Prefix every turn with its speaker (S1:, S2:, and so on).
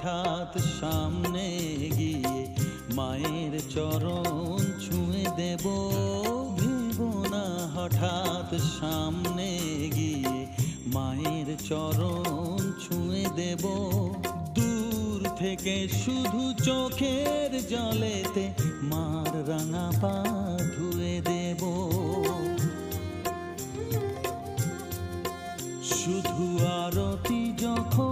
S1: হঠাৎ সামনে গিয়ে মায়ের চরণ ছুঁয়ে দেব। ভেবো না হঠাৎ সামনে গিয়ে মায়ের চরণ ছুঁয়ে দেব। দূর থেকে শুধু চোখের জলেতে মার রাঙা পা ধুয়ে দেব। শুধু আরতি যখন